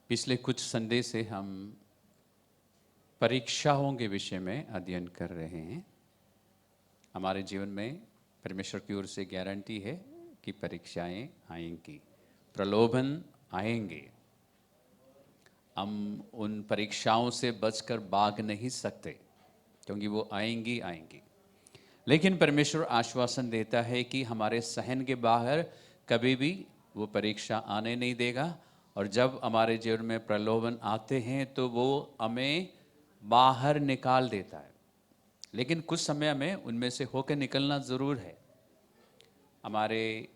पिछले कुछ संडे से हम परीक्षाओं के विषय में अध्ययन कर रहे हैं। हमारे जीवन में परमेश्वर की ओर से गारंटी है कि परीक्षाएं आएंगी, प्रलोभन आएंगे। हम उन परीक्षाओं से बचकर भाग नहीं सकते क्योंकि वो आएंगी। लेकिन परमेश्वर आश्वासन देता है कि हमारे सहन के बाहर कभी भी वो परीक्षा आने नहीं देगा, और जब हमारे जीवन में प्रलोभन आते हैं तो वो हमें बाहर निकाल देता है। लेकिन कुछ समय में उनमें से होकर निकलना ज़रूर है। हमारे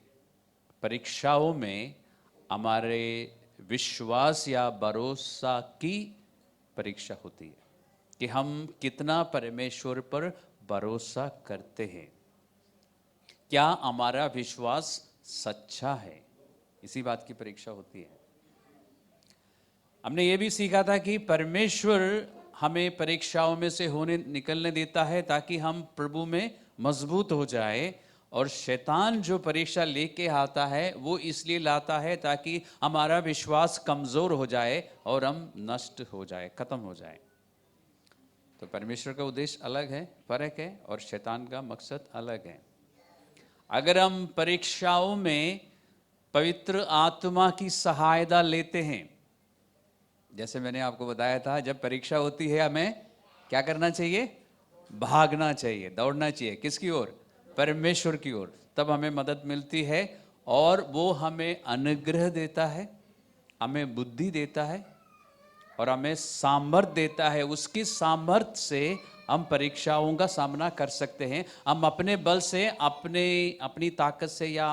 परीक्षाओं में हमारे विश्वास या भरोसा की परीक्षा होती है कि हम कितना परमेश्वर पर भरोसा करते हैं, क्या हमारा विश्वास सच्चा है, इसी बात की परीक्षा होती है। हमने ये भी सीखा था कि परमेश्वर हमें परीक्षाओं में से निकलने देता है ताकि हम प्रभु में मजबूत हो जाए, और शैतान जो परीक्षा लेके आता है वो इसलिए लाता है ताकि हमारा विश्वास कमज़ोर हो जाए और हम नष्ट हो जाए, ख़त्म हो जाए। तो परमेश्वर का उद्देश्य अलग है, फर्क है, और शैतान का मकसद अलग है। अगर हम परीक्षाओं में पवित्र आत्मा की सहायता लेते हैं, जैसे मैंने आपको बताया था, जब परीक्षा होती है हमें क्या करना चाहिए? भागना चाहिए, दौड़ना चाहिए। किसकी ओर? परमेश्वर की ओर। तब हमें मदद मिलती है और वो हमें अनुग्रह देता है, हमें बुद्धि देता है और हमें सामर्थ्य देता है। उसकी सामर्थ्य से हम परीक्षाओं का सामना कर सकते हैं। हम अपने बल से, अपनी ताकत से या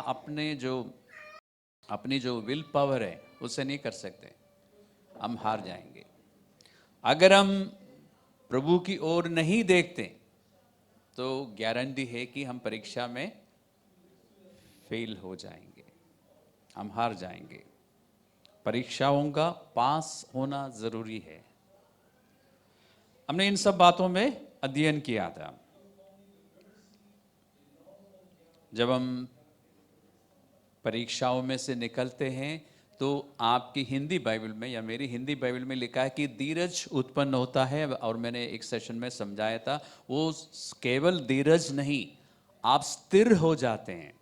अपनी जो विल पावर है उससे नहीं कर सकते, हम हार जाएंगे। अगर हम प्रभु की ओर नहीं देखते तो गारंटी है कि हम परीक्षा में फेल हो जाएंगे, हम हार जाएंगे। परीक्षाओं का पास होना जरूरी है। हमने इन सब बातों में अध्ययन किया था। जब हम परीक्षाओं में से निकलते हैं तो आपकी हिंदी बाइबल में या मेरी हिंदी बाइबल में लिखा है कि धीरज उत्पन्न होता है, और मैंने एक सेशन में समझाया था वो केवल धीरज नहीं, आप स्थिर हो जाते हैं।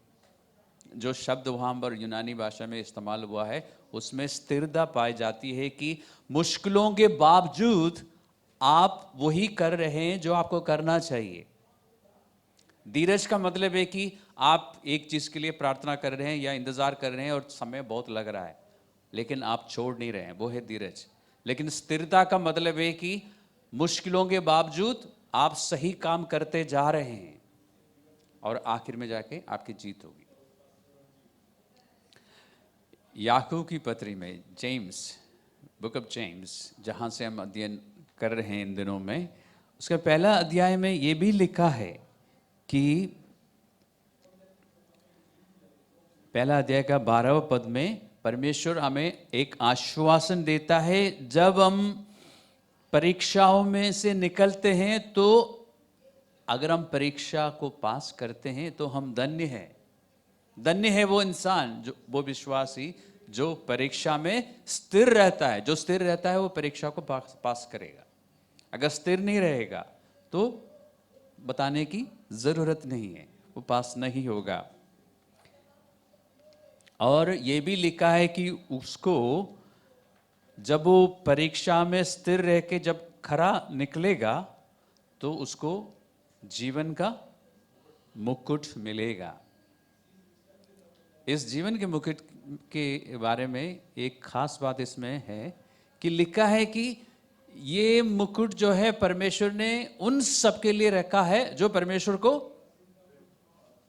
जो शब्द वहाँ पर यूनानी भाषा में इस्तेमाल हुआ है उसमें स्थिरता पाई जाती है कि मुश्किलों के बावजूद आप वही कर रहे हैं जो आपको करना चाहिए। धीरज का मतलब है कि आप एक चीज़ के लिए प्रार्थना कर रहे हैं या इंतज़ार कर रहे हैं और समय बहुत लग रहा है, लेकिन आप छोड़ नहीं रहे हैं, वो है धीरज। लेकिन स्थिरता का मतलब है कि मुश्किलों के बावजूद आप सही काम करते जा रहे हैं और आखिर में जाके आपकी जीत होगी। याकूब की पत्री में, जेम्स, बुक ऑफ जेम्स, जहाँ से हम अध्ययन कर रहे हैं इन दिनों में, उसका पहला अध्याय में ये भी लिखा है कि पहला अध्याय का 12वां पद में परमेश्वर हमें एक आश्वासन देता है। जब हम परीक्षाओं में से निकलते हैं तो अगर हम परीक्षा को पास करते हैं तो हम धन्य हैं। धन्य है वो इंसान, जो वो विश्वासी जो परीक्षा में स्थिर रहता है। जो स्थिर रहता है वो परीक्षा को पास करेगा। अगर स्थिर नहीं रहेगा तो बताने की जरूरत नहीं है, वो पास नहीं होगा। और ये भी लिखा है कि उसको जब वो परीक्षा में स्थिर रह के जब खरा निकलेगा तो उसको जीवन का मुकुट मिलेगा। इस जीवन के मुकुट के बारे में एक खास बात इसमें है कि लिखा है कि ये मुकुट जो है परमेश्वर ने उन सब के लिए रखा है जो परमेश्वर को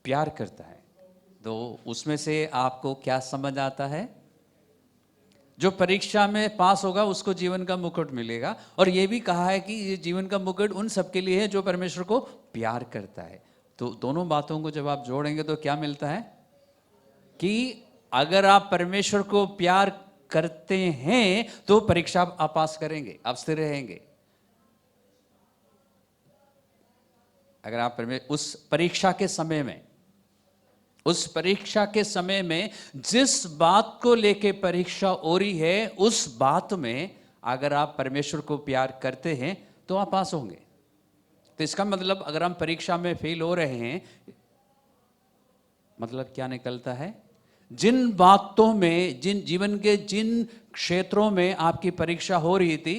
प्यार करता है। तो उसमें से आपको क्या समझ आता है? जो परीक्षा में पास होगा उसको जीवन का मुकुट मिलेगा। और ये भी कहा है कि ये जीवन का मुकुट उन सब के लिए है जो परमेश्वर को प्यार करता है। तो दोनों बातों को जब आप जोड़ेंगे तो क्या मिलता है कि अगर आप परमेश्वर को प्यार करते हैं तो परीक्षा आप पास करेंगे, आप स्थिर रहेंगे। अगर आप उस परीक्षा के समय में, उस परीक्षा के समय में जिस बात को लेके परीक्षा हो रही है, उस बात में अगर आप परमेश्वर को प्यार करते हैं तो आप पास होंगे। तो इसका मतलब अगर हम परीक्षा में फेल हो रहे हैं, मतलब क्या निकलता है? जिन बातों में, जिन जीवन के जिन क्षेत्रों में आपकी परीक्षा हो रही थी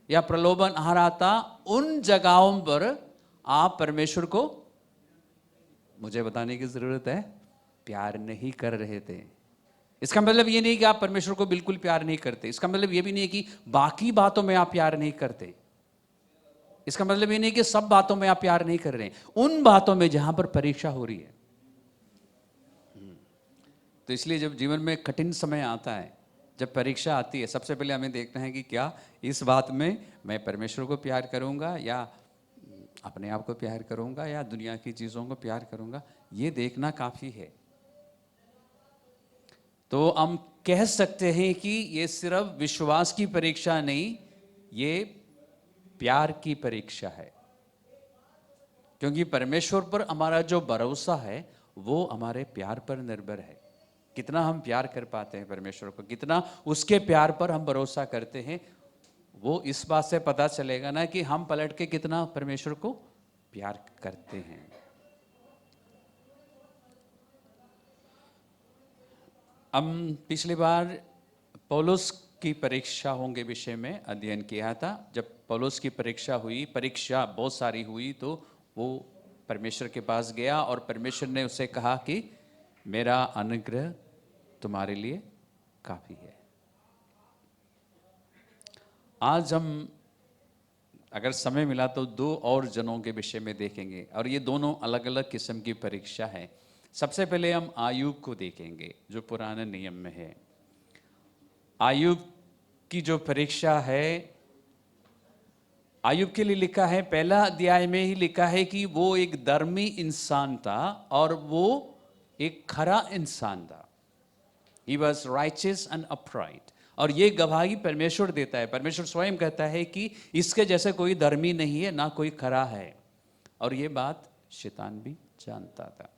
या प्रलोभन आ रहा था, उन जगहों पर आप परमेश्वर को, मुझे बताने की जरूरत है, प्यार नहीं कर रहे थे। इसका मतलब ये नहीं कि आप परमेश्वर को बिल्कुल प्यार नहीं करते। इसका मतलब ये भी नहीं है कि बाकी बातों में आप प्यार नहीं करते। इसका मतलब ये नहीं कि सब बातों में आप प्यार नहीं कर रहे हैं, उन बातों में जहां पर परीक्षा हो रही है। तो इसलिए जब जीवन में कठिन समय आता है, जब परीक्षा आती है, सबसे पहले हमें देखना है कि क्या इस बात में मैं परमेश्वर को प्यार करूंगा या अपने आप को प्यार करूंगा या दुनिया की चीजों को प्यार करूंगा। ये देखना काफी है। तो हम कह सकते हैं कि ये सिर्फ विश्वास की परीक्षा नहीं, ये प्यार की परीक्षा है। क्योंकि परमेश्वर पर हमारा जो भरोसा है वो हमारे प्यार पर निर्भर है। कितना हम प्यार कर पाते हैं परमेश्वर को, कितना उसके प्यार पर हम भरोसा करते हैं, वो इस बात से पता चलेगा ना कि हम पलट के कितना परमेश्वर को प्यार करते हैं। हम पिछली बार पौलुस की परीक्षाओं के विषय में अध्ययन किया था। जब पौलुस की परीक्षा हुई, परीक्षा बहुत सारी हुई, तो वो परमेश्वर के पास गया और परमेश्वर ने उसे कहा कि मेरा अनुग्रह तुम्हारे लिए काफी है। आज हम अगर समय मिला तो दो और जनों के विषय में देखेंगे, और ये दोनों अलग अलग किस्म की परीक्षा है। सबसे पहले हम आयुब को देखेंगे जो पुराने नियम में है। आयुब की जो परीक्षा है, आयुब के लिए लिखा है, पहला अध्याय में ही लिखा है कि वो एक धर्मी इंसान था और वो एक खरा इंसान था। He was righteous and upright। और ये गवाही परमेश्वर देता है। परमेश्वर स्वयं कहता है कि इसके जैसे कोई धर्मी नहीं है, ना कोई खरा है। और ये बात शैतान भी जानता था।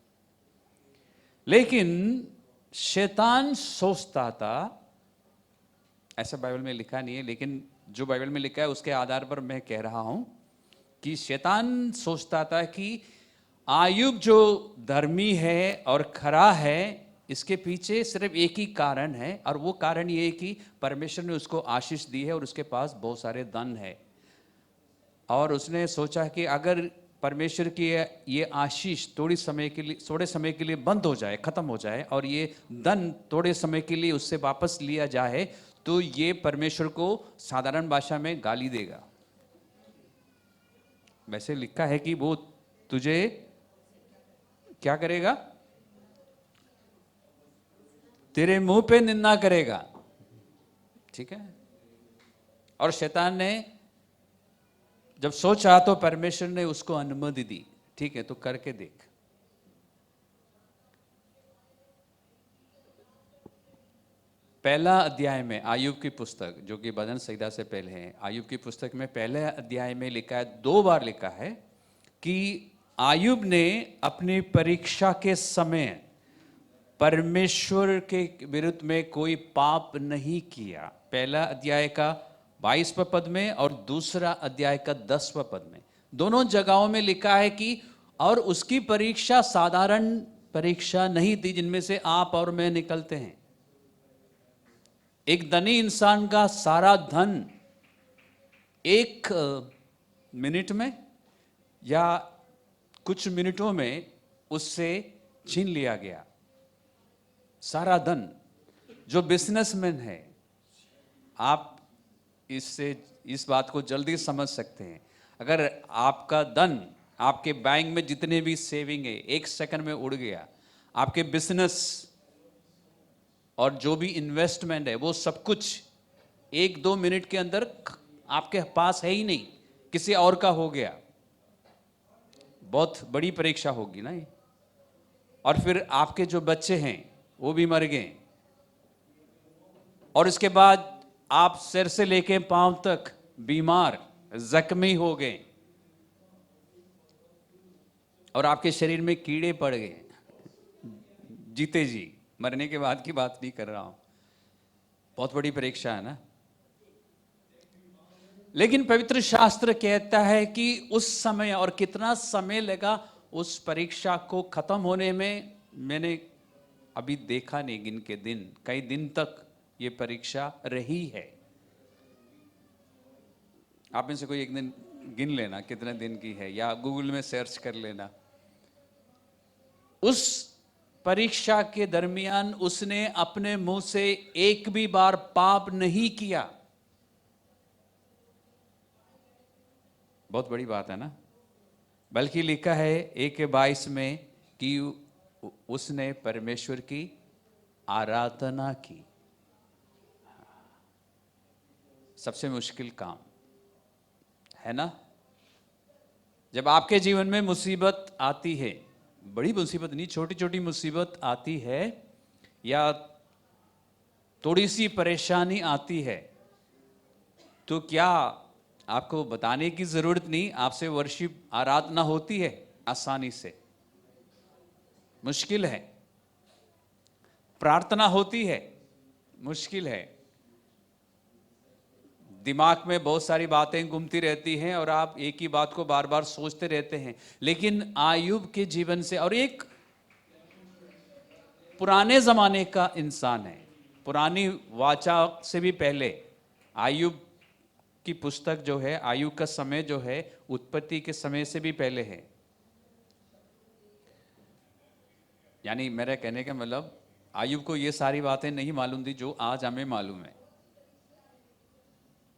लेकिन शैतान सोचता था, ऐसा बाइबल में लिखा नहीं है, लेकिन जो बाइबल में लिखा है उसके आधार पर मैं कह रहा हूं कि शैतान सोचता था कि आयुब जो धर्मी है और खरा है, इसके पीछे सिर्फ एक ही कारण है, और वो कारण ये है कि परमेश्वर ने उसको आशीष दी है और उसके पास बहुत सारे धन है। और उसने सोचा कि अगर परमेश्वर की ये आशीष थोड़े समय के लिए बंद हो जाए, खत्म हो जाए, और ये धन थोड़े समय के लिए उससे वापस लिया जाए, तो ये परमेश्वर को साधारण भाषा में गाली देगा। वैसे लिखा है कि वो तुझे क्या करेगा? तेरे मुंह पे निंदा करेगा। ठीक है। और शैतान ने जब सोचा तो परमेश्वर ने उसको अनुमति दी, ठीक है तो करके देख। पहला अध्याय में आयुब की पुस्तक, जो कि भजन संहिता से पहले है, आयुब की पुस्तक में पहले अध्याय में लिखा है, 2 बार लिखा है कि आयुब ने अपनी परीक्षा के समय परमेश्वर के विरुद्ध में कोई पाप नहीं किया। पहला अध्याय का 22वें पद में और दूसरा अध्याय का 10वें पद में, दोनों जगहों में लिखा है कि और उसकी परीक्षा साधारण परीक्षा नहीं थी जिनमें से आप और मैं निकलते हैं। एक धनी इंसान का सारा धन 1 मिनट में या कुछ मिनटों में उससे छीन लिया गया। सारा धन। जो बिजनेसमैन है, आप इस बात को जल्दी समझ सकते हैं। अगर आपका धन, आपके बैंक में जितने भी सेविंग है, 1 सेकंड में उड़ गया, आपके बिजनेस और जो भी इन्वेस्टमेंट है वो सब कुछ 1-2 मिनट के अंदर आपके पास है ही नहीं, किसी और का हो गया, बहुत बड़ी परीक्षा होगी ना ये। और फिर आपके जो बच्चे हैं वो भी मर गए, और इसके बाद आप सिर से लेके पांव तक बीमार, जख्मी हो गए, और आपके शरीर में कीड़े पड़ गए, जीते जी, मरने के बाद की बात नहीं कर रहा हूं। बहुत बड़ी परीक्षा है ना। लेकिन पवित्र शास्त्र कहता है कि उस समय, और कितना समय लगा उस परीक्षा को खत्म होने में, मैंने अभी देखा नहीं, गिन के दिन, कई दिन तक ये परीक्षा रही है। आप में से कोई एक दिन गिन लेना कितने दिन की है, या गूगल में सर्च कर लेना। उस परीक्षा के दरमियान उसने अपने मुंह से एक भी बार पाप नहीं किया। बहुत बड़ी बात है ना। बल्कि लिखा है 1:22 में कि उसने परमेश्वर की आराधना की। सबसे मुश्किल काम है ना। जब आपके जीवन में मुसीबत आती है, बड़ी मुसीबत नहीं, छोटी छोटी मुसीबत आती है, या थोड़ी सी परेशानी आती है, तो क्या आपको बताने की जरूरत नहीं, आपसे वर्शिप आराधना होती है आसानी से। मुश्किल है। प्रार्थना होती है, मुश्किल है। दिमाग में बहुत सारी बातें घूमती रहती हैं और आप एक ही बात को बार बार सोचते रहते हैं। लेकिन आयुब के जीवन से, और एक पुराने जमाने का इंसान है, पुरानी वाचा से भी पहले, आयुब की पुस्तक जो है, आयुब का समय जो है, उत्पत्ति के समय से भी पहले है। यानी मेरा कहने का मतलब, आयुब को ये सारी बातें नहीं मालूम थी जो आज हमें मालूम है।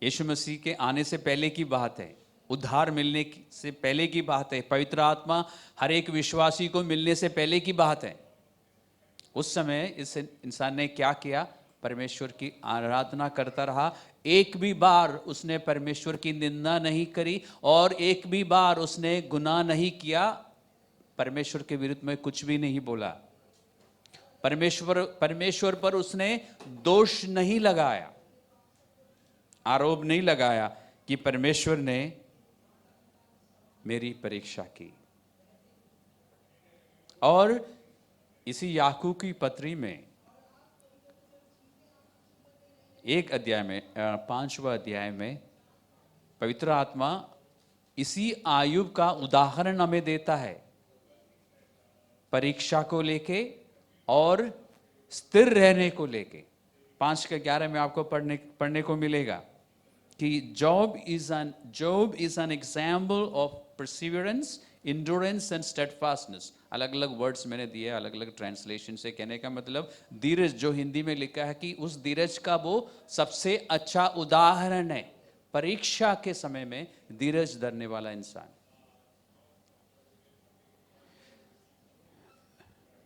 यीशु मसीह के आने से पहले की बात है, उद्धार मिलने से पहले की बात है, पवित्र आत्मा हर एक विश्वासी को मिलने से पहले की बात है। उस समय इस इंसान ने क्या किया? परमेश्वर की आराधना करता रहा। एक भी बार उसने परमेश्वर की निंदा नहीं करी, और एक भी बार उसने गुनाह नहीं किया, परमेश्वर के विरुद्ध में कुछ भी नहीं बोला। परमेश्वर पर उसने दोष नहीं लगाया, आरोप नहीं लगाया कि परमेश्वर ने मेरी परीक्षा की। और इसी याकूब की पत्री में 1 अध्याय में, 5वां अध्याय में, पवित्र आत्मा इसी आयुब का उदाहरण हमें देता है, परीक्षा को लेके और स्थिर रहने को लेके। 5:11 में आपको पढ़ने को मिलेगा कि job is an example of Perseverance, endurance and steadfastness. अलग अलग वर्ड्स मैंने दिए, अलग अलग ट्रांसलेशन से। कहने का मतलब, धीरज, जो हिंदी में लिखा है कि उस धीरज का वो सबसे अच्छा उदाहरण है, परीक्षा के समय में धीरज धरने वाला इंसान।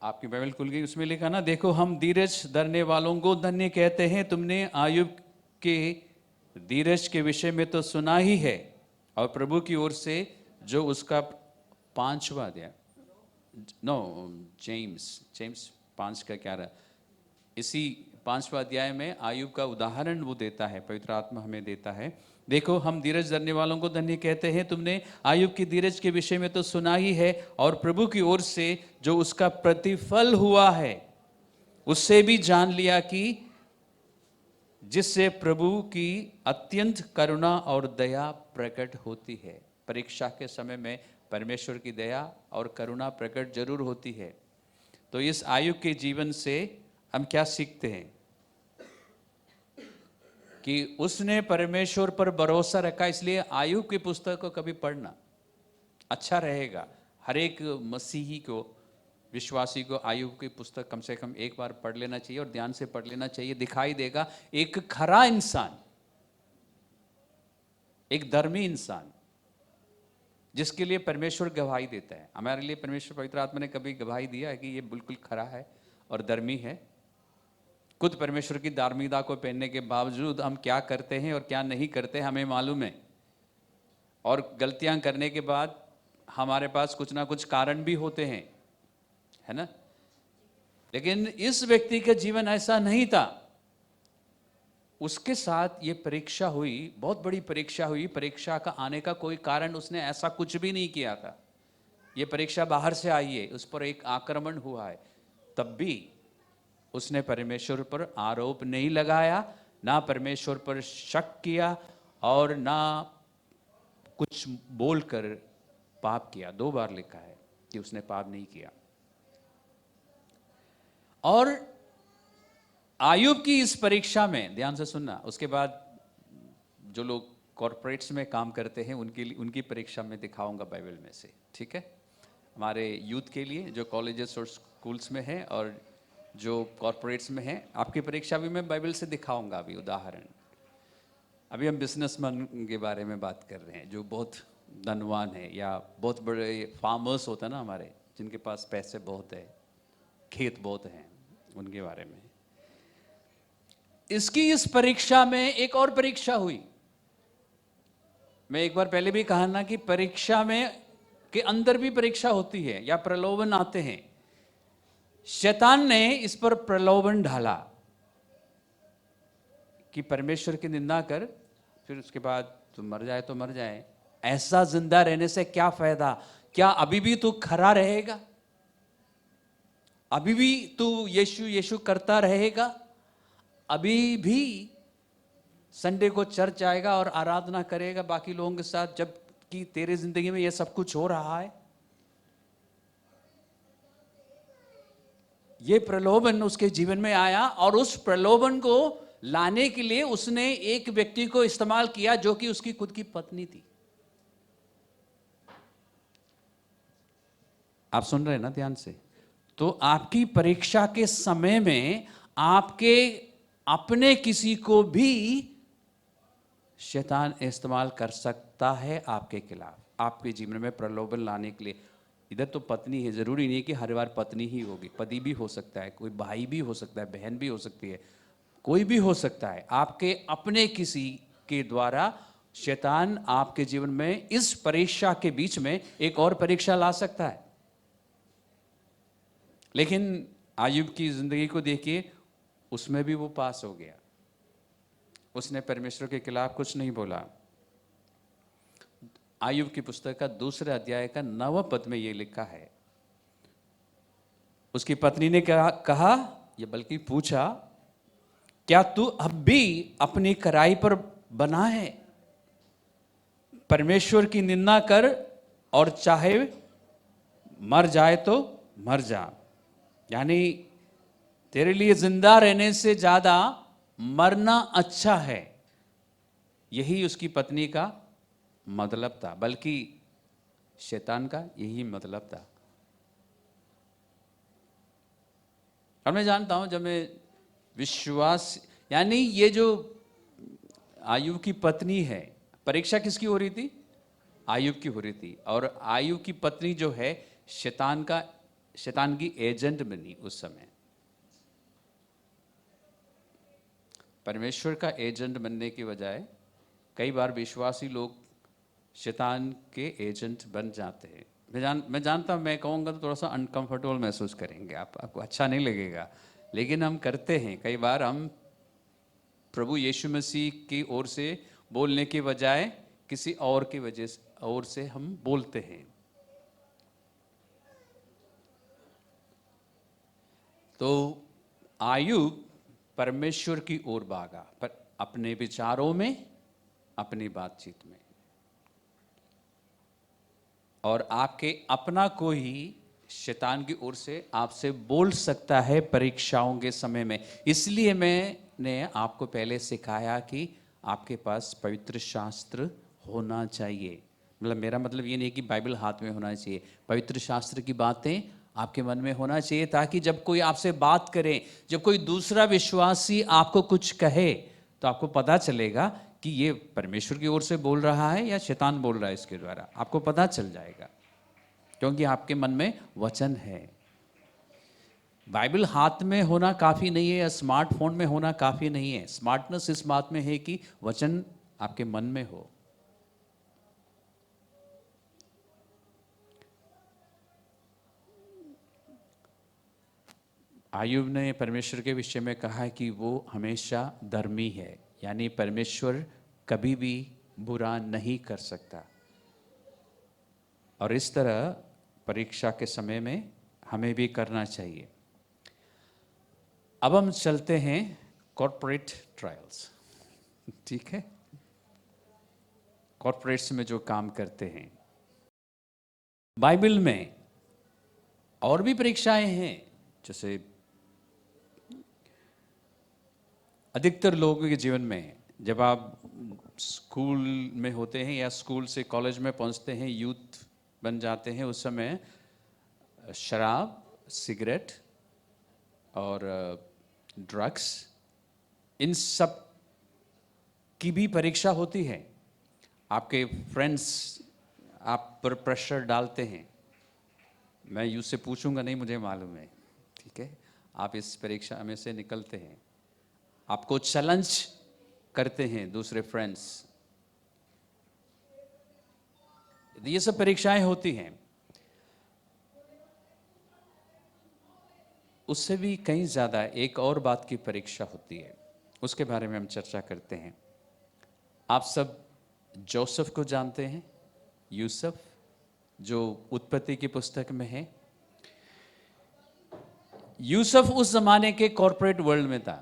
आपकी बाइबल खुल गई, उसमें लिखा ना, देखो हम धीरज धरने वालों को धन्य कहते हैं। तुमने आयुब के धीरज के विषय में तो सुना ही है, और प्रभु की ओर से जो उसका 5वां अध्याय, जेम्स 5:11, इसी 5वां अध्याय में आयुब का उदाहरण वो देता है, पवित्र आत्मा हमें देता है। देखो हम धीरज धरने वालों को धन्य कहते हैं। तुमने आयुब की धीरज के विषय में तो सुना ही है, और प्रभु की ओर से जो उसका प्रतिफल हुआ है उससे भी जान लिया कि जिससे प्रभु की अत्यंत करुणा और दया प्रकट होती है। परीक्षा के समय में परमेश्वर की दया और करुणा प्रकट जरूर होती है। तो इस आयुब के जीवन से हम क्या सीखते हैं? कि उसने परमेश्वर पर भरोसा रखा। इसलिए आयुब की पुस्तक को कभी पढ़ना अच्छा रहेगा। हर एक मसीही को, विश्वासी को आयुब की पुस्तक कम से कम एक बार पढ़ लेना चाहिए, और ध्यान से पढ़ लेना चाहिए। दिखाई देगा एक खरा इंसान, एक धर्मी इंसान, जिसके लिए परमेश्वर गवाही देता है। हमारे लिए परमेश्वर पवित्र आत्मा ने कभी गवाही दिया है कि ये बिल्कुल खरा है और धर्मी है? खुद परमेश्वर की धार्मिकता को पहनने के बावजूद हम क्या करते हैं और क्या नहीं करते हमें मालूम है। और गलतियां करने के बाद हमारे पास कुछ ना कुछ कारण भी होते हैं, है ना। लेकिन इस व्यक्ति का जीवन ऐसा नहीं था। उसके साथ ये परीक्षा हुई, बहुत बड़ी परीक्षा हुई। परीक्षा का आने का कोई कारण उसने ऐसा कुछ भी नहीं किया था। ये परीक्षा बाहर से आई है, उस पर एक आक्रमण हुआ है। तब भी उसने परमेश्वर पर आरोप नहीं लगाया, ना परमेश्वर पर शक किया और ना कुछ बोलकर पाप किया। 2 बार लिखा है कि उसने पाप नहीं किया। और आयुब की इस परीक्षा में ध्यान से सुनना, उसके बाद जो लोग कॉर्पोरेट्स में काम करते हैं उनकी परीक्षा में दिखाऊंगा बाइबल में से, ठीक है। हमारे यूथ के लिए जो कॉलेजेस और स्कूल्स में है और जो कॉर्पोरेट्स में है, आपकी परीक्षा भी मैं बाइबल से दिखाऊंगा। अभी उदाहरण, अभी हम बिजनेसमैन के बारे में बात कर रहे हैं जो बहुत धनवान है, या बहुत बड़े फार्मर्स होते हैं ना हमारे, जिनके पास पैसे बहुत है, खेत बहुत हैं, उनके बारे में। इसकी इस परीक्षा में एक और परीक्षा हुई। मैं एक बार पहले भी कहा ना कि परीक्षा में के अंदर भी परीक्षा होती है या प्रलोभन आते हैं। शैतान ने इस पर प्रलोभन ढाला कि परमेश्वर की निंदा कर, फिर उसके बाद तू मर जाए तो मर जाए, ऐसा जिंदा रहने से क्या फायदा, क्या अभी भी तू खरा रहेगा, अभी भी तू यीशु यीशु करता रहेगा, अभी भी संडे को चर्च आएगा और आराधना करेगा बाकी लोगों के साथ, जबकि तेरे जिंदगी में यह सब कुछ हो रहा है। यह प्रलोभन उसके जीवन में आया और उस प्रलोभन को लाने के लिए उसने एक व्यक्ति को इस्तेमाल किया जो कि उसकी खुद की पत्नी थी। आप सुन रहे हैं ना ध्यान से? तो आपकी परीक्षा के समय में आपके अपने किसी को भी शैतान इस्तेमाल कर सकता है आपके खिलाफ, आपके जीवन में प्रलोभन लाने के लिए। इधर तो पत्नी है, जरूरी नहीं कि हर बार पत्नी ही होगी, पति भी हो सकता है, कोई भाई भी हो सकता है, बहन भी हो सकती है, कोई भी हो सकता है। आपके अपने किसी के द्वारा शैतान आपके जीवन में इस परीक्षा के बीच में एक और परीक्षा ला सकता है। लेकिन आयुब की जिंदगी को देखिए, उसमें भी वो पास हो गया। उसने परमेश्वर के खिलाफ कुछ नहीं बोला। आयुब की पुस्तक का 2 अध्याय का 9 पद में यह लिखा है, उसकी पत्नी ने कहा या बल्कि पूछा, क्या तू अब भी अपनी कड़ाई पर बना है? परमेश्वर की निंदा कर और चाहे मर जाए तो मर जा। यानी तेरे लिए जिंदा रहने से ज्यादा मरना अच्छा है, यही उसकी पत्नी का मतलब था, बल्कि शैतान का यही मतलब था। और मैं जानता हूं, जब मैं विश्वास, यानी ये जो आयुब की पत्नी है, परीक्षा किसकी हो रही थी? आयुब की हो रही थी। और आयुब की पत्नी जो है शैतान की एजेंट बनी उस समय। परमेश्वर का एजेंट बनने की बजाय कई बार विश्वासी लोग शैतान के एजेंट बन जाते हैं। मैं जानता हूं, मैं कहूँगा तो थोड़ा सा अनकंफर्टेबल महसूस करेंगे, आपको अच्छा नहीं लगेगा, लेकिन हम करते हैं। कई बार हम प्रभु यीशु मसीह की ओर से बोलने के बजाय किसी और की ओर से हम बोलते हैं। तो आयुब परमेश्वर की ओर भागा, पर अपने विचारों में, अपनी बातचीत में। और आपके अपना कोई शैतान की ओर से आपसे बोल सकता है परीक्षाओं के समय में। इसलिए मैंने आपको पहले सिखाया कि आपके पास पवित्र शास्त्र होना चाहिए। मतलब मेरा मतलब ये नहीं कि बाइबल हाथ में होना चाहिए, पवित्र शास्त्र की बातें आपके मन में होना चाहिए, ताकि जब कोई आपसे बात करे, जब कोई दूसरा विश्वासी आपको कुछ कहे, तो आपको पता चलेगा कि ये परमेश्वर की ओर से बोल रहा है या शैतान बोल रहा है। इसके द्वारा आपको पता चल जाएगा, क्योंकि आपके मन में वचन है। बाइबल हाथ में होना काफ़ी नहीं है या स्मार्टफोन में होना काफ़ी नहीं है। स्मार्टनेस इस बात में है कि वचन आपके मन में हो। आयुब ने परमेश्वर के विषय में कहा है कि वो हमेशा धर्मी है, यानी परमेश्वर कभी भी बुरा नहीं कर सकता। और इस तरह परीक्षा के समय में हमें भी करना चाहिए। अब हम चलते हैं कॉर्पोरेट ट्रायल्स। ठीक है, कॉर्पोरेट्स में जो काम करते हैं, बाइबल में और भी परीक्षाएं हैं। जैसे अधिकतर लोगों के जीवन में जब आप स्कूल में होते हैं या स्कूल से कॉलेज में पहुंचते हैं, यूथ बन जाते हैं, उस समय शराब, सिगरेट और ड्रग्स, इन सब की भी परीक्षा होती है। आपके फ्रेंड्स आप पर प्रेशर डालते हैं। मैं यूँ से पूछूंगा नहीं, मुझे मालूम है। ठीक है, आप इस परीक्षा में से निकलते हैं, आपको चैलेंज करते हैं दूसरे फ्रेंड्स। ये सब परीक्षाएं होती हैं। उससे भी कहीं ज़्यादा एक और बात की परीक्षा होती है, उसके बारे में हम चर्चा करते हैं। आप सब जोसेफ को जानते हैं, यूसुफ, जो उत्पत्ति की पुस्तक में है। यूसुफ उस जमाने के कॉर्पोरेट वर्ल्ड में था।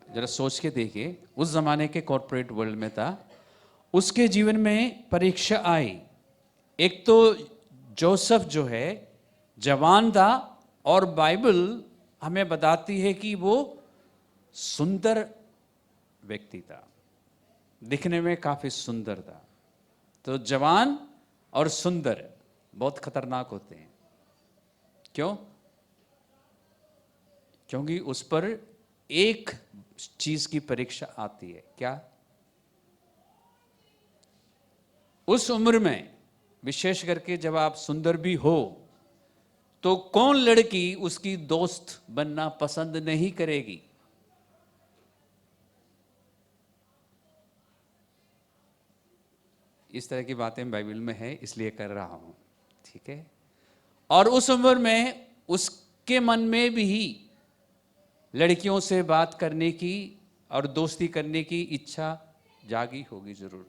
जरा सोच के देखिए, उस जमाने के कॉर्पोरेट वर्ल्ड में था। उसके जीवन में परीक्षा आई। एक तो जोसेफ जो है जवान था, और बाइबल हमें बताती है कि वो सुंदर व्यक्ति था, दिखने में काफी सुंदर था। तो जवान और सुंदर बहुत खतरनाक होते हैं। क्यों? क्योंकि उस पर एक चीज की परीक्षा आती है। क्या? उस उम्र में विशेष करके जब आप सुंदर भी हो, तो कौन लड़की उसकी दोस्त बनना पसंद नहीं करेगी? इस तरह की बातें बाइबल में है, इसलिए कर रहा हूं। ठीक है, और उस उम्र में उसके मन में भी लड़कियों से बात करने की और दोस्ती करने की इच्छा जागी होगी जरूर।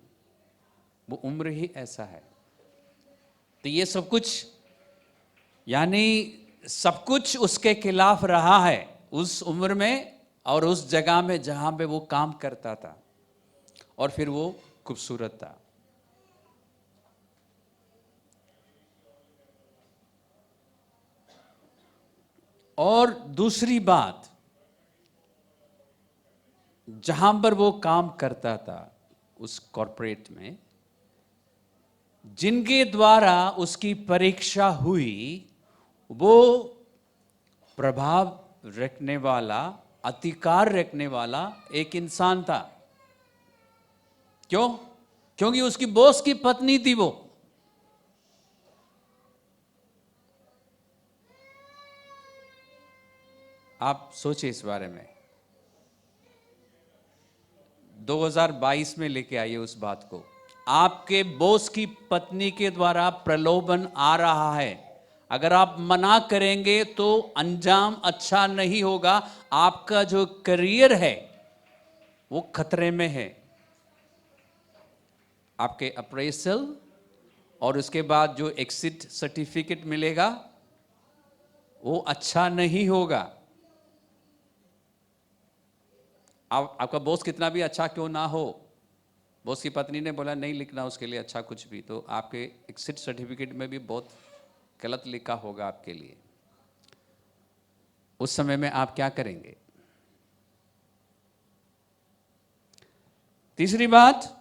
वो उम्र ही ऐसा है। तो ये सब कुछ, यानी सब कुछ उसके खिलाफ रहा है उस उम्र में और उस जगह में जहां पे वो काम करता था, और फिर वो खूबसूरत था। और दूसरी बात, जहां पर वो काम करता था उस कॉर्पोरेट में, जिनके द्वारा उसकी परीक्षा हुई, वो प्रभाव रखने वाला, अधिकार रखने वाला एक इंसान था। क्यों? क्योंकि उसकी बॉस की पत्नी थी वो। आप सोचिए इस बारे में। 2022 में लेके आइए उस बात को। आपके बॉस की पत्नी के द्वारा प्रलोभन आ रहा है। अगर आप मना करेंगे तो अंजाम अच्छा नहीं होगा। आपका जो करियर है वो खतरे में है। आपके अप्रेजल और उसके बाद जो एग्जिट सर्टिफिकेट मिलेगा वो अच्छा नहीं होगा। आपका बॉस कितना भी अच्छा क्यों ना हो, बॉस की पत्नी ने बोला नहीं लिखना उसके लिए अच्छा कुछ भी, तो आपके एग्जिट सर्टिफिकेट में भी बहुत गलत लिखा होगा आपके लिए। उस समय में आप क्या करेंगे? तीसरी बात,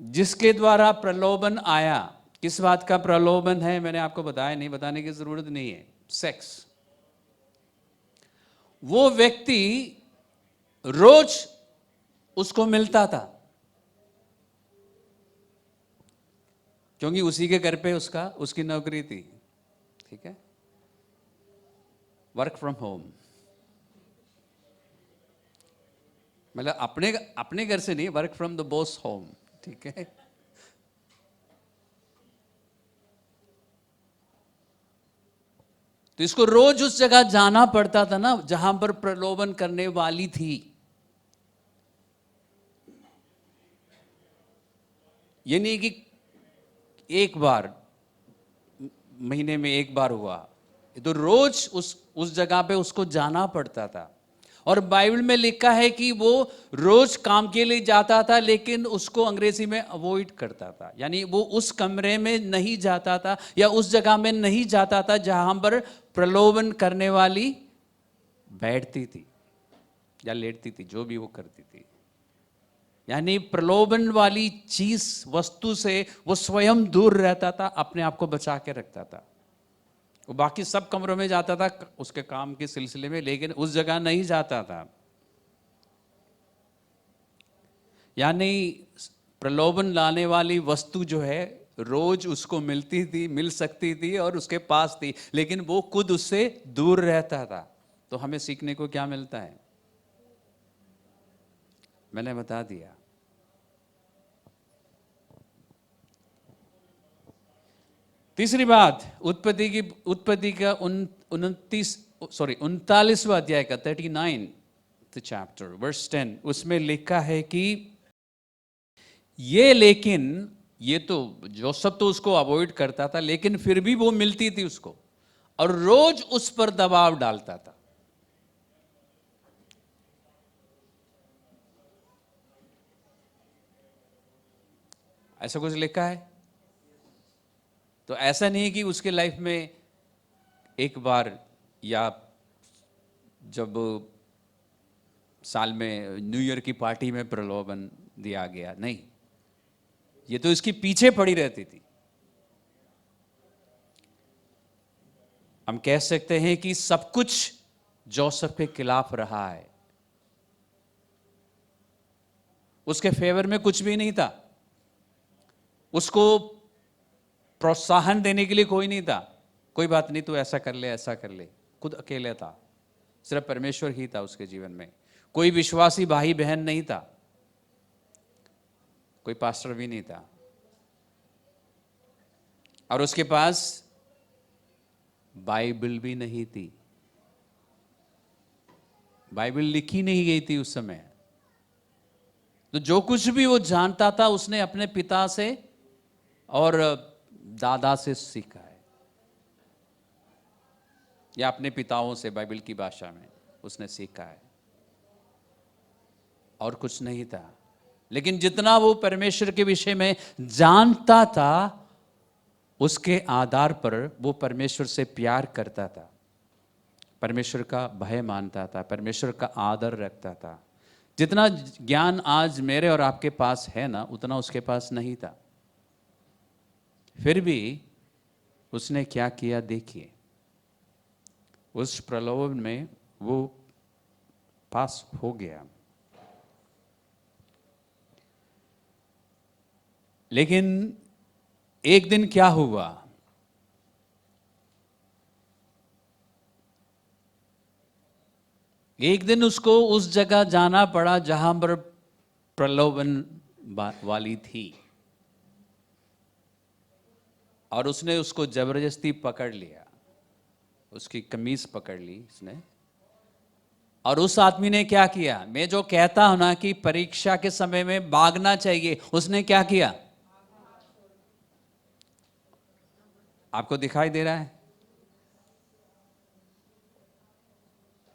जिसके द्वारा प्रलोभन आया, किस बात का प्रलोभन है मैंने आपको बताया, नहीं बताने की जरूरत नहीं है। सेक्स। वो व्यक्ति रोज उसको मिलता था, क्योंकि उसी के घर पे उसकी नौकरी थी। ठीक है, वर्क फ्रॉम होम, मतलब अपने घर से नहीं, work from the boss home. ठीक है, तो इसको रोज उस जगह जाना पड़ता था ना जहां पर प्रलोभन करने वाली थी। ये नहीं कि एक बार महीने में एक बार हुआ, तो रोज उस जगह पे उसको जाना पड़ता था। और बाइबल में लिखा है कि वो रोज काम के लिए जाता था, लेकिन उसको अंग्रेजी में अवॉइड करता था, यानी वो उस कमरे में नहीं जाता था या उस जगह में नहीं जाता था जहां पर प्रलोभन करने वाली बैठती थी या लेटती थी, जो भी वो करती थी। यानी प्रलोभन वाली चीज, वस्तु से वो स्वयं दूर रहता था, अपने आप को बचा के रखता था। वो बाकी सब कमरों में जाता था उसके काम के सिलसिले में, लेकिन उस जगह नहीं जाता था। यानी प्रलोभन लाने वाली वस्तु जो है रोज उसको मिलती थी, मिल सकती थी और उसके पास थी, लेकिन वो खुद उससे दूर रहता था। तो हमें सीखने को क्या मिलता है? मैंने बता दिया। तीसरी बात, उत्पत्ति का 39वां अध्याय का 39th चैप्टर वर्स 10, उसमें लिखा है कि ये तो जोसेफ तो उसको अवॉइड करता था, लेकिन फिर भी वो मिलती थी उसको और रोज उस पर दबाव डालता था। ऐसा कुछ लिखा है? तो ऐसा नहीं कि उसके लाइफ में एक बार या जब साल में न्यू ईयर की पार्टी में प्रलोभन दिया गया, नहीं, ये तो इसके पीछे पड़ी रहती थी। हम कह सकते हैं कि सब कुछ जोसेफ के खिलाफ रहा है, उसके फेवर में कुछ भी नहीं था, उसको प्रोत्साहन देने के लिए कोई नहीं था। कोई बात नहीं, तू ऐसा कर ले, ऐसा कर ले, खुद अकेले था, सिर्फ परमेश्वर ही था उसके जीवन में। कोई विश्वासी भाई बहन नहीं था, कोई पास्टर भी नहीं था, और उसके पास बाइबल भी नहीं थी। बाइबल लिखी नहीं गई थी उस समय। तो जो कुछ भी वो जानता था उसने अपने पिता से और दादा से सीखा है, या अपने पिताओं से, बाइबल की भाषा में उसने सीखा है, और कुछ नहीं था। लेकिन जितना वो परमेश्वर के विषय में जानता था, उसके आधार पर वो परमेश्वर से प्यार करता था, परमेश्वर का भय मानता था, परमेश्वर का आदर रखता था। जितना ज्ञान आज मेरे और आपके पास है ना, उतना उसके पास नहीं था। फिर भी उसने क्या किया देखिए, उस प्रलोभन में वो पास हो गया। लेकिन एक दिन क्या हुआ, एक दिन उसको उस जगह जाना पड़ा जहां पर प्रलोभन वाली थी, और उसने उसको जबरदस्ती पकड़ लिया, उसकी कमीज पकड़ ली उसने। और उस आदमी ने क्या किया? मैं जो कहता हूं ना कि परीक्षा के समय में भागना चाहिए, उसने क्या किया? आपको दिखाई दे रहा है?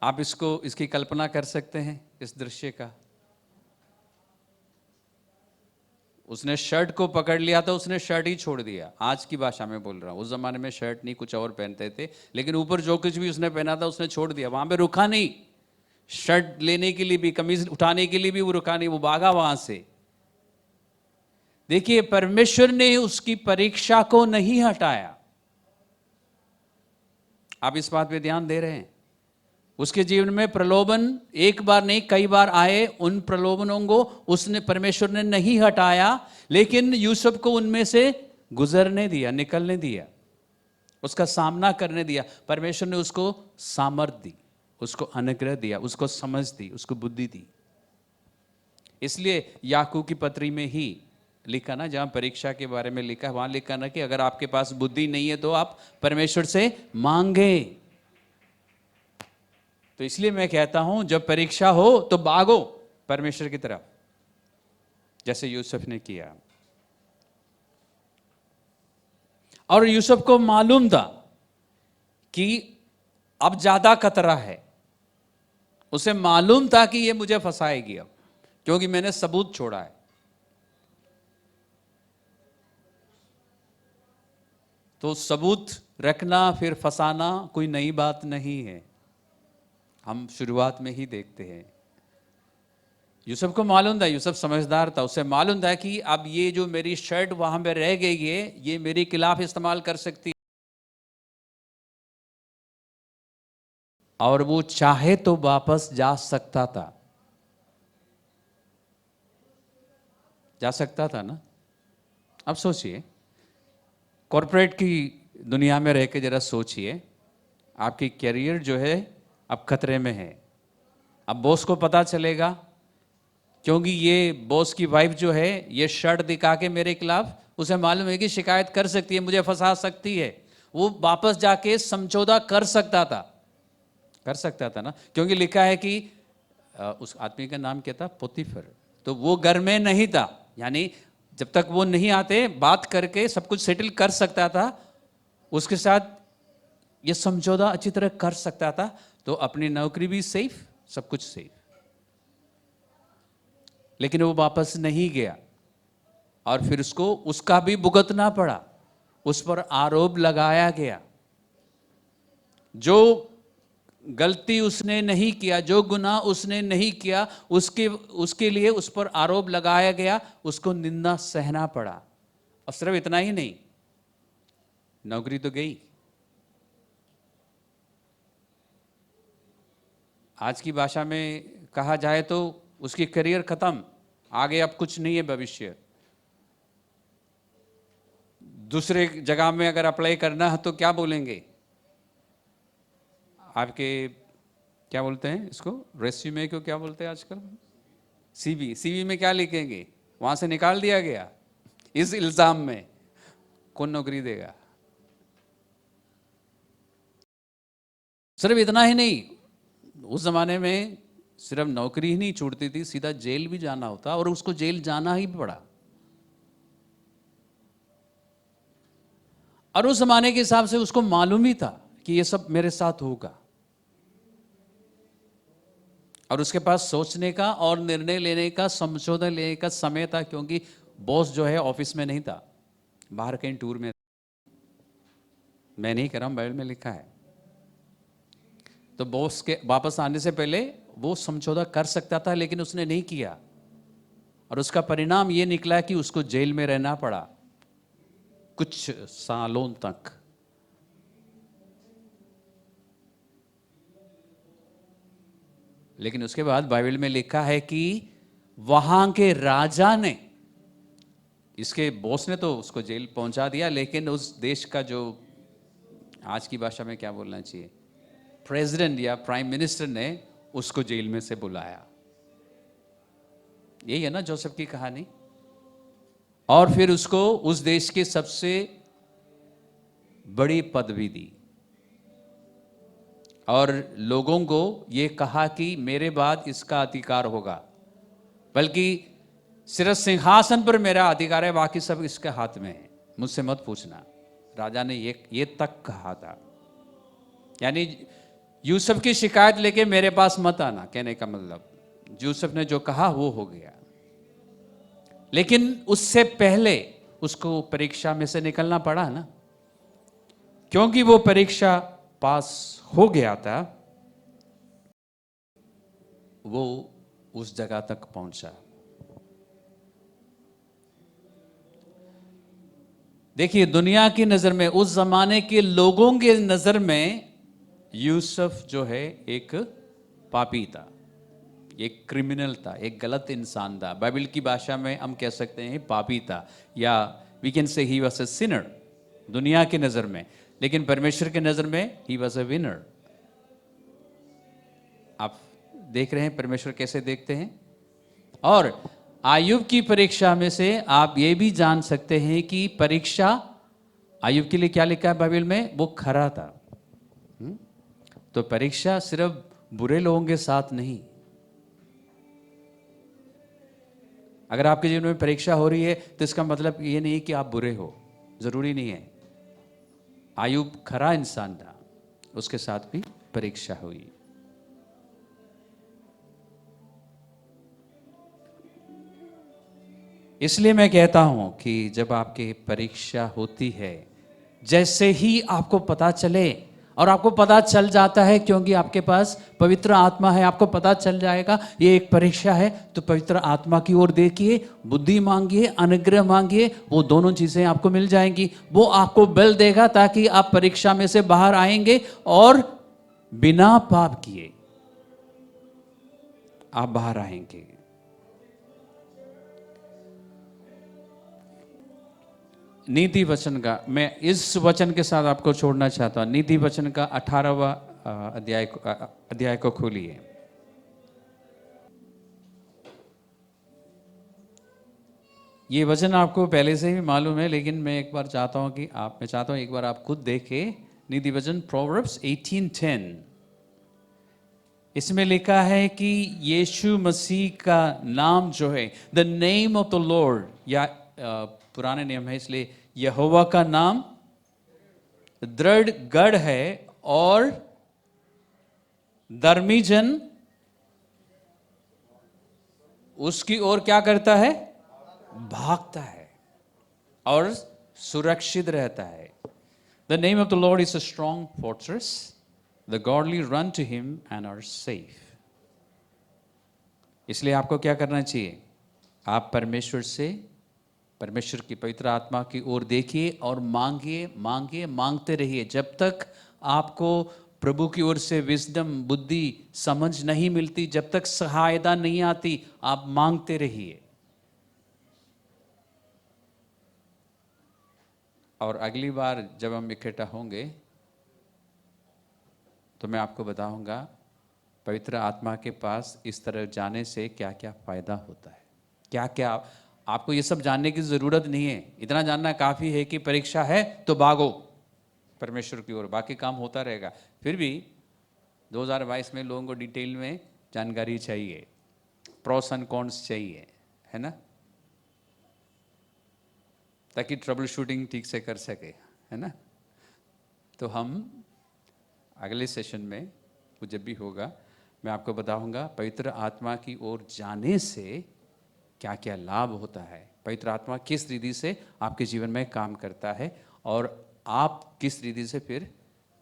आप इसकी कल्पना कर सकते हैं इस दृश्य का? उसने शर्ट को पकड़ लिया था, उसने शर्ट ही छोड़ दिया। आज की भाषा में बोल रहा हूं, उस जमाने में शर्ट नहीं, कुछ और पहनते थे, लेकिन ऊपर जो कुछ भी उसने पहना था उसने छोड़ दिया। वहां पे रुका नहीं, शर्ट लेने के लिए भी, कमीज उठाने के लिए भी वो रुका नहीं, वो भागा वहां से। देखिए, परमेश्वर ने उसकी परीक्षा को नहीं हटाया। आप इस बात पे ध्यान दे रहे हैं? उसके जीवन में प्रलोभन एक बार नहीं, कई बार आए। उन प्रलोभनों को उसने, परमेश्वर ने नहीं हटाया, लेकिन यूसुफ को उनमें से गुजरने दिया, निकलने दिया, उसका सामना करने दिया। परमेश्वर ने उसको सामर्थ दी, उसको अनुग्रह दिया, उसको समझ दी, उसको बुद्धि दी। इसलिए याकूब की पत्री में ही लिखा ना, जहां परीक्षा के बारे में लिखा, वहां लिखा ना कि अगर आपके पास बुद्धि नहीं है तो आप परमेश्वर से मांगे। तो इसलिए मैं कहता हूं, जब परीक्षा हो तो भागो परमेश्वर की तरफ, जैसे यूसुफ ने किया। और यूसुफ को मालूम था कि अब ज्यादा खतरा है। उसे मालूम था कि ये मुझे फंसाएगी अब, क्योंकि मैंने सबूत छोड़ा है। तो सबूत रखना फिर फंसाना कोई नई बात नहीं है, हम शुरुआत में ही देखते हैं। यूसुफ को मालूम था, यूसुफ समझदार था, उसे मालूम था कि अब ये जो मेरी शर्ट वहां पे रह गई है, ये मेरे खिलाफ इस्तेमाल कर सकती है, और वो चाहे तो वापस जा सकता था। जा सकता था ना। अब सोचिए, कॉरपोरेट की दुनिया में रह के जरा सोचिए, आपकी कैरियर जो है अब खतरे में है। अब बॉस को पता चलेगा, क्योंकि ये बॉस की वाइफ जो है ये शर्ट दिखा के मेरे खिलाफ, उसे मालूम है कि शिकायत कर सकती है, मुझे फंसा सकती है। वो वापस जाके समझौता कर सकता था ना, क्योंकि लिखा है कि उस आदमी का नाम क्या था, पोतीफर। तो वो घर में नहीं था, यानी जब तक वो नहीं आते बात करके सब कुछ सेटल कर सकता था, उसके साथ ये समझौता अच्छी तरह कर सकता था। तो अपनी नौकरी भी सेफ, सब कुछ सेफ। लेकिन वो वापस नहीं गया, और फिर उसको उसका भी भुगतना पड़ा, उस पर आरोप लगाया गया। जो गलती उसने नहीं किया, जो गुनाह उसने नहीं किया, उसके लिए उस पर आरोप लगाया गया, उसको निंदा सहना पड़ा। और सिर्फ इतना ही नहीं, नौकरी तो गई। आज की भाषा में कहा जाए तो उसकी करियर खत्म, आगे अब कुछ नहीं है भविष्य। दूसरे जगह में अगर अप्लाई करना है तो क्या बोलेंगे, आपके क्या बोलते हैं इसको, रेज्यूमे को क्या बोलते हैं आजकल, सीवी में क्या लिखेंगे, वहां से निकाल दिया गया इस इल्जाम में, कौन नौकरी देगा। सिर्फ इतना ही नहीं, उस जमाने में सिर्फ नौकरी ही नहीं छूटती थी, सीधा जेल भी जाना होता, और उसको जेल जाना ही पड़ा। और उस जमाने के हिसाब से उसको मालूम ही था कि ये सब मेरे साथ होगा, और उसके पास सोचने का और निर्णय लेने का, संशोधन लेने का समय था, क्योंकि बॉस जो है ऑफिस में नहीं था, बाहर कहीं टूर में। मैं नहीं कर रहा हूं, बाइबल में लिखा है। तो बॉस के वापस आने से पहले वो समझौता कर सकता था, लेकिन उसने नहीं किया, और उसका परिणाम ये निकला कि उसको जेल में रहना पड़ा कुछ सालों तक। लेकिन उसके बाद बाइबल में लिखा है कि वहां के राजा ने, इसके बॉस ने तो उसको जेल पहुंचा दिया, लेकिन उस देश का जो, आज की भाषा में क्या बोलना चाहिए, प्रेसिडेंट या प्राइम मिनिस्टर ने उसको जेल में से बुलाया। यही है ना जोसेफ की कहानी। और फिर उसको उस देश के सबसे बड़ी पदवी दी, और लोगों को ये कहा कि मेरे बाद इसका अधिकार होगा, बल्कि सिर्फ सिंहासन पर मेरा अधिकार है, बाकी सब इसके हाथ में है, मुझसे मत पूछना। राजा ने ये तक कहा था, यानी यूसुफ की शिकायत लेके मेरे पास मत आना, कहने का मतलब यूसुफ ने जो कहा वो हो गया। लेकिन उससे पहले उसको परीक्षा में से निकलना पड़ा ना, क्योंकि वो परीक्षा पास हो गया था, वो उस जगह तक पहुंचा। देखिए, दुनिया की नजर में, उस जमाने के लोगों के नजर में यूसुफ जो है एक पापी था, एक क्रिमिनल था, एक गलत इंसान था। बाइबल की भाषा में हम कह सकते हैं पापी था, या we can say he was a Sinner दुनिया की नजर में। लेकिन परमेश्वर की नजर में ही वाज अ विनर। आप देख रहे हैं परमेश्वर कैसे देखते हैं। और आयुब की परीक्षा में से आप ये भी जान सकते हैं कि परीक्षा आयुब के लिए क्या लिखा है बाइबल में, वो खरा था। तो परीक्षा सिर्फ बुरे लोगों के साथ नहीं। अगर आपके जीवन में परीक्षा हो रही है तो इसका मतलब ये नहीं कि आप बुरे हो, जरूरी नहीं है। आयुब खरा इंसान था, उसके साथ भी परीक्षा हुई। इसलिए मैं कहता हूं कि जब आपकी परीक्षा होती है, जैसे ही आपको पता चले, और आपको पता चल जाता है क्योंकि आपके पास पवित्र आत्मा है, आपको पता चल जाएगा ये एक परीक्षा है, तो पवित्र आत्मा की ओर देखिए, बुद्धि मांगिए, अनुग्रह मांगिए, वो दोनों चीजें आपको मिल जाएंगी। वो आपको बल देगा ताकि आप परीक्षा में से बाहर आएंगे और बिना पाप किए आप बाहर आएंगे। नीति वचन का, मैं इस वचन के साथ आपको छोड़ना चाहता हूं। नीति वचन का 18वां अध्याय को खोलिए। ये वचन आपको पहले से ही मालूम है, लेकिन मैं एक बार चाहता हूं कि मैं चाहता हूं एक बार आप खुद देखें। नीति वचन प्रोवर्ब्स 18:10, इसमें लिखा है कि यीशु मसीह का नाम जो है, the name of the Lord, या पुराने नियम है इसलिए यहोवा का नाम दृढ़ गढ़ है और धर्मी जन उसकी ओर क्या करता है? भागता है और सुरक्षित रहता है। The name of the lord is a strong fortress, the godly run to him and are safe. इसलिए आपको क्या करना चाहिए? आप परमेश्वर की पवित्र आत्मा की ओर देखिए और मांगिए, मांगिए, मांगते रहिए। जब तक आपको प्रभु की ओर से विजडम, बुद्धि, समझ नहीं मिलती, जब तक सहायता नहीं आती, आप मांगते रहिए। और अगली बार जब हम इकट्ठा होंगे तो मैं आपको बताऊंगा पवित्र आत्मा के पास इस तरह जाने से क्या क्या फायदा होता है। क्या क्या आपको ये सब जानने की जरूरत नहीं है, इतना जानना काफी है कि परीक्षा है तो भागो परमेश्वर की ओर, बाकी काम होता रहेगा। फिर भी 2022 में लोगों को डिटेल में जानकारी चाहिए, प्रोस एंड कॉन्स चाहिए, है ना, ताकि ट्रबल शूटिंग ठीक से कर सके, है ना। तो हम अगले सेशन में, वो जब भी होगा, मैं आपको बताऊंगा पवित्र आत्मा की ओर जाने से क्या क्या लाभ होता है, पवित्र आत्मा किस रीति से आपके जीवन में काम करता है, और आप किस रीति से फिर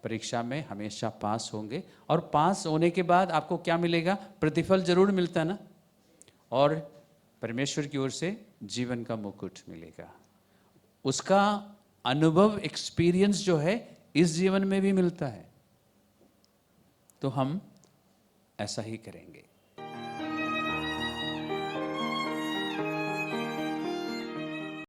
परीक्षा में हमेशा पास होंगे। और पास होने के बाद आपको क्या मिलेगा? प्रतिफल जरूर मिलता है ना, और परमेश्वर की ओर से जीवन का मुकुट मिलेगा। उसका अनुभव, एक्सपीरियंस जो है इस जीवन में भी मिलता है। तो हम ऐसा ही करेंगे।